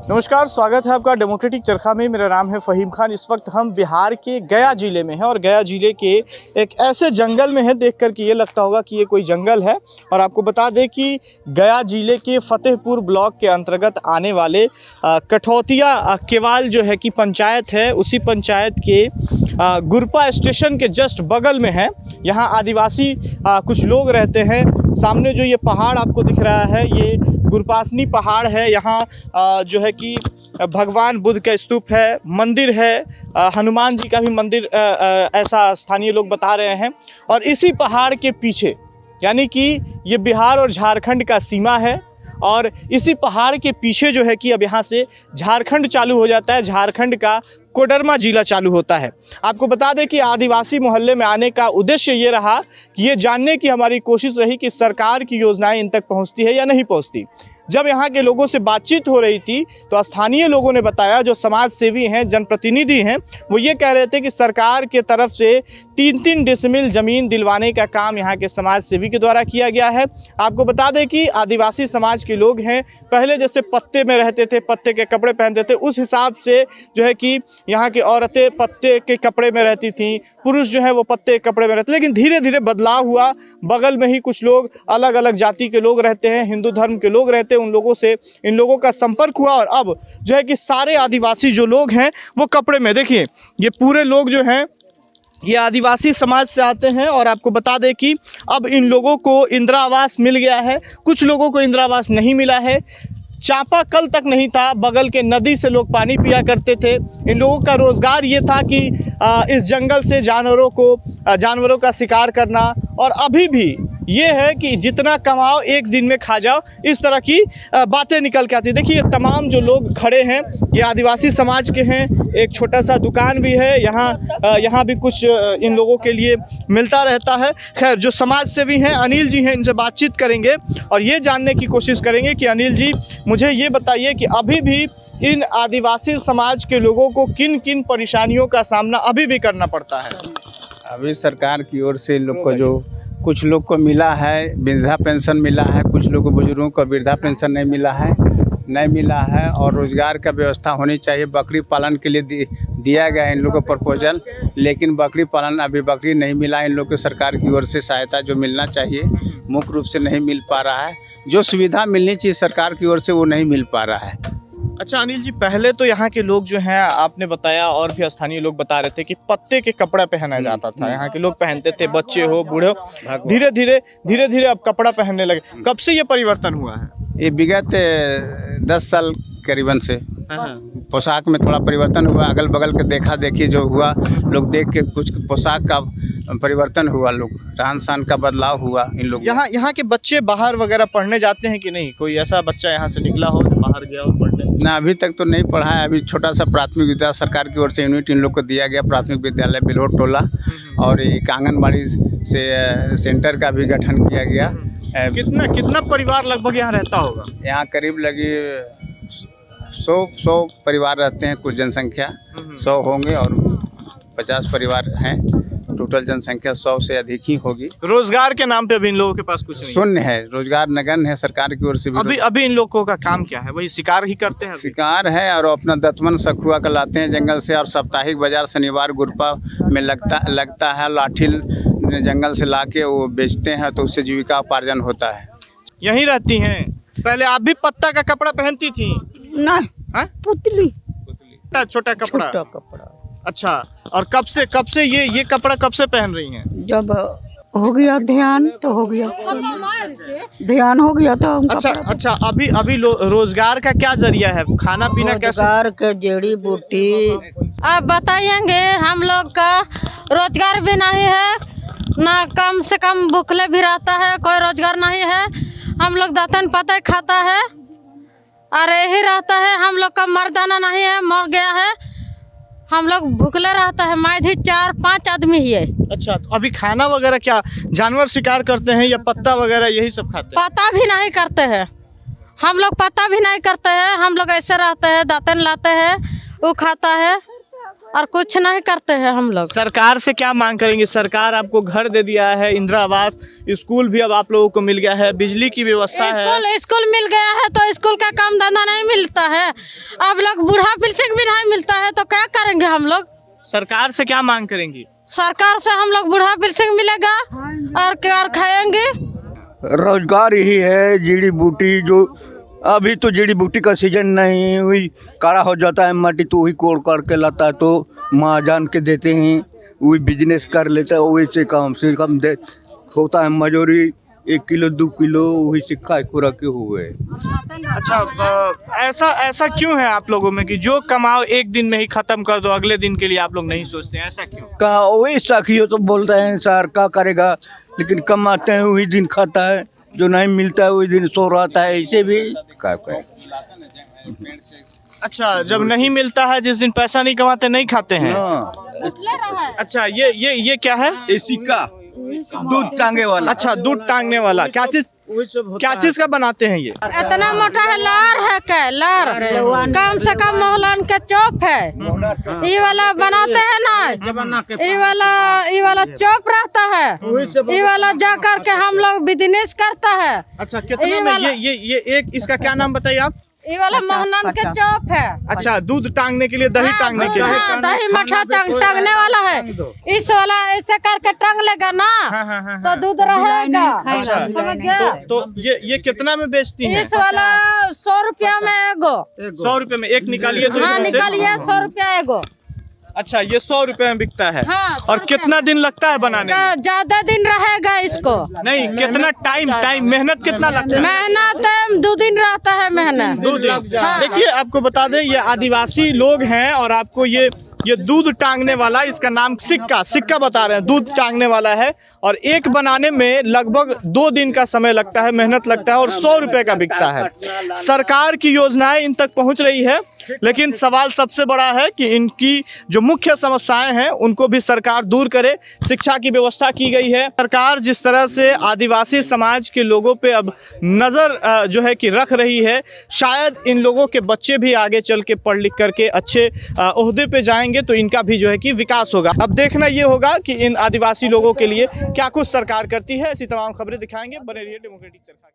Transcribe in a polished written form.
नमस्कार, स्वागत है आपका डेमोक्रेटिक चरखा में। मेरा नाम है फ़हीम खान। इस वक्त हम बिहार के गया ज़िले में हैं और गया ज़िले के एक ऐसे जंगल में है, देख कर के ये लगता होगा कि ये कोई जंगल है। और आपको बता दें कि गया ज़िले के फतेहपुर ब्लॉक के अंतर्गत आने वाले कठौतिया केवाल जो है कि पंचायत है, उसी पंचायत के गुरपा स्टेशन के जस्ट बगल में है। यहाँ आदिवासी कुछ लोग रहते हैं। सामने जो ये पहाड़ आपको दिख रहा है, ये गुरपासनी पहाड़ है। यहाँ जो है कि भगवान बुद्ध का स्तूप है, मंदिर है, हनुमान जी का भी मंदिर ऐसा स्थानीय लोग बता रहे हैं। और इसी पहाड़ के पीछे, यानी कि ये बिहार और झारखंड का सीमा है, और इसी पहाड़ के पीछे जो है कि अब यहाँ से झारखंड चालू हो जाता है। झारखंड का कोडरमा जिला चालू होता है। आपको बता दें कि आदिवासी मोहल्ले में आने का उद्देश्य ये रहा कि ये जानने की हमारी कोशिश रही कि सरकार की योजनाएं इन तक पहुंचती है या नहीं पहुंचती। जब यहाँ के लोगों से बातचीत हो रही थी तो स्थानीय लोगों ने बताया, जो समाज सेवी हैं, जनप्रतिनिधि हैं, वो ये कह रहे थे कि सरकार के तरफ से 3-3 डेसिमिल ज़मीन दिलवाने का काम यहाँ के समाज सेवी के द्वारा किया गया है। आपको बता दें कि आदिवासी समाज के लोग हैं, पहले जैसे पत्ते में रहते थे, पत्ते के कपड़े पहनते थे, उस हिसाब से जो है कि यहाँ की औरतें पत्ते के कपड़े में रहती थीं, पुरुष जो है वो पत्ते के कपड़े में रहते। लेकिन धीरे धीरे बदलाव हुआ। बगल में ही कुछ लोग अलग अलग जाति के लोग रहते हैं, हिंदू धर्म के लोग रहते हैं, उन लोगों से इन लोगों का संपर्क हुआ और अब जो है कि सारे आदिवासी जो लोग हैं वो कपड़े में, देखिए ये पूरे लोग जो हैं ये आदिवासी समाज से आते हैं। और आपको बता दें कि अब इन लोगों को इंदिरा आवास मिल गया है, कुछ लोगों को इंदिरा आवास नहीं मिला है। चापाकल तक नहीं था, बगल के नदी से लोग पानी पिया करते थे। इन लोगों का रोज़गार ये था कि इस जंगल से जानवरों का शिकार करना, और अभी भी ये है कि जितना कमाओ एक दिन में खा जाओ, इस तरह की बातें निकल के आती। देखिए तमाम जो लोग खड़े हैं ये आदिवासी समाज के हैं। एक छोटा सा दुकान भी है यहाँ भी कुछ इन लोगों के लिए मिलता रहता है। खैर, जो समाज सेवी हैं अनिल जी हैं, इनसे बातचीत करेंगे और ये जानने की कोशिश करेंगे कि अनिल जी मुझे ये बताइए कि अभी भी इन आदिवासी समाज के लोगों को किन किन परेशानियों का सामना अभी भी करना पड़ता है। अभी सरकार की ओर से इन लोग को जो कुछ लोग को मिला है, वृद्धा पेंशन मिला है, कुछ लोग को बुजुर्गों को वृद्धा पेंशन नहीं मिला है और रोज़गार का व्यवस्था होनी चाहिए। बकरी पालन के लिए दिया गया इन लोगों को प्रपोजल, लेकिन बकरी पालन अभी बकरी नहीं मिला। इन लोग को सरकार की ओर से सहायता जो मिलना चाहिए मुख्य रूप से नहीं मिल पा रहा है। जो सुविधा मिलनी चाहिए सरकार की ओर से वो नहीं मिल पा रहा है। अच्छा अनिल जी, पहले तो यहाँ के लोग जो हैं, आपने बताया और भी स्थानीय लोग बता रहे थे कि पत्ते के कपड़ा पहना जाता था, यहाँ के लोग पहनते थे, बच्चे हो बूढ़े हो। धीरे धीरे अब कपड़ा पहनने लगे। कब से ये परिवर्तन हुआ है? ये विगत 10 साल करीबन से पोशाक में थोड़ा परिवर्तन हुआ। अगल बगल के देखा देखी जो हुआ, लोग देख के कुछ पोशाक का परिवर्तन हुआ, लोग रहन सहन का बदलाव हुआ। इन लोग यहाँ के बच्चे बाहर वगैरह पढ़ने जाते हैं कि नहीं? कोई ऐसा बच्चा यहाँ से निकला हो जो बाहर गया हो पढ़ने? ना, अभी तक तो नहीं पढ़ा है। अभी छोटा सा प्राथमिक विद्यालय सरकार की ओर से यूनिट इन लोग को दिया गया, प्राथमिक विद्यालय बिलोर टोला, और एक आंगनबाड़ी से सेंटर का भी गठन किया गया। कितना परिवार लगभग यहाँ रहता होगा? यहाँ करीब लगी 100 परिवार रहते हैं, कुछ जनसंख्या 100 होंगे और 50 परिवार हैं। टोटल जनसंख्या 100 से अधिक ही होगी। रोजगार के नाम पे अभी इन लोगों के पास कुछ नहीं, शून्य है। रोजगार नगण्य है सरकार की ओर से भी। अभी इन लोगों का काम क्या है? वही शिकार ही करते हैं? शिकार है और अपना दतमन सखुआ का लाते हैं जंगल से, और साप्ताहिक बाजार शनिवार गुरपा में लगता है। लाठी जंगल से लाके वो बेचते हैं, तो उससे जीविका उपार्जन होता है। यहीं रहती हैं? पहले आप भी पत्ता का कपड़ा पहनती थी ना? पुतली छोटा कपड़ा। अच्छा, और कब से ये कपड़ा कब से पहन रही हैं? जब हो गया ध्यान तो हो गया, ध्यान हो गया तो अच्छा अभी रोजगार का क्या जरिया है? खाना पीना कैसे? रोजगार के जड़ी बूटी आप बताएंगे। हम लोग का रोजगार भी नहीं है, ना कम से कम भूखले भी रहता है, कोई रोजगार नहीं है। हम लोग दातन पता खाता है और यही रहता है। हम लोग का मर्दाना नहीं है, मर गया है। हम लोग भूखले रहता है, मैं भी 4-5 आदमी ही है। अच्छा, तो अभी खाना वगैरह क्या जानवर शिकार करते हैं या पत्ता वगैरह यही सब खाते हैं? पता भी नहीं करते हैं हम लोग, पता भी नहीं करते हैं। हम लोग ऐसे रहते हैं, दातन लाते हैं, वो खाता है। और कुछ नहीं करते हैं हम लोग। सरकार से क्या मांग करेंगे? सरकार आपको घर दे दिया है, इंदिरा आवास, स्कूल भी अब आप लोगों को मिल गया है, बिजली की व्यवस्था है। स्कूल मिल गया है तो स्कूल का काम धंधा नहीं मिलता है। अब लोग बूढ़ा पेंशन भी नहीं मिलता है तो क्या करेंगे हम लोग? सरकार से क्या मांग करेंगी? सरकार से हम लोग बूढ़ा पेंशन मिलेगा और क्या खाएंगे। रोजगार यही है, जड़ी बूटी जो अभी तो जड़ी बूटी का सीजन नहीं हुई, काला हो जाता है माटी तो वही कोड़ करके लाता है तो महाजन के देते हैं, वही बिजनेस कर लेता है, वही से कम दे होता है मजूरी 1 किलो 2 किलो वही से खाए खुराक के हुए। अच्छा, ऐसा क्यों है आप लोगों में कि जो कमाओ एक दिन में ही खत्म कर दो, अगले दिन के लिए आप लोग नहीं सोचते हैं? ऐसा क्यों? कहाँ वही साखियों तो बोलते हैं सर क्या करेगा, लेकिन कमाते हैं वही दिन खाता है, जो नहीं मिलता है वही दिन सो रहता है, ऐसे भी क्या करें। अच्छा, जब नहीं मिलता है, जिस दिन पैसा नहीं कमाते नहीं खाते हैं। अच्छा, ये क्या है? ये सिक्का दूध टांगे वाला। अच्छा, दूध टांगने वाला। क्या चीज का बनाते हैं ये? इतना मोटा है, लार है क्या? लार कम से कम मोहलान का चौप है, ये वाला बनाते हैं ना, ये वाला चौप रहता है, ये वाला जा करके हम लोग बिजनेस करता है। अच्छा, कितने में ये एक इसका क्या नाम बताइए आप? ये वाला मोहनन का चौप है। अच्छा, दूध टांगने के लिए, दही टांगने के लिए। दही मठा टांगने वाला है, इस वाला ऐसे करके टांग लेगा ना तो दूध रहेगा। समझ गया? तो ये कितना में बेचती हैं? इस वाला 100 रुपया में एगो। 100 रुपए में एक निकालिए तो? हाँ, निकालिए 100 रुपया एगो। अच्छा, ये 100 रुपए में बिकता है। हाँ, और कितना दिन लगता है बनाने में? ज्यादा दिन रहेगा इसको। नहीं, कितना टाइम मेहनत कितना लगता है? मेहनत 2 दिन रहता है मेहनत। 2 दिन। देखिए, आपको बता दें ये आदिवासी लोग हैं और आपको ये दूध टांगने वाला, इसका नाम सिक्का बता रहे हैं, दूध टांगने वाला है और एक बनाने में लगभग 2 दिन का समय लगता है, मेहनत लगता है और 100 रुपए का बिकता है। सरकार की योजनाएं इन तक पहुंच रही है, लेकिन सवाल सबसे बड़ा है कि इनकी जो मुख्य समस्याएं हैं उनको भी सरकार दूर करे। शिक्षा की व्यवस्था की गई है, सरकार जिस तरह से आदिवासी समाज के लोगों पे अब नज़र जो है कि रख रही है, शायद इन लोगों के बच्चे भी आगे चल के पढ़ लिख करके अच्छे ओहदे पे जाएंगे तो इनका भी जो है कि विकास होगा। अब देखना ये होगा कि इन आदिवासी लोगों के लिए क्या कुछ सरकार करती है। ऐसी तमाम खबरें दिखाएंगे, बने रहिए डेमोक्रेटिक चरखा।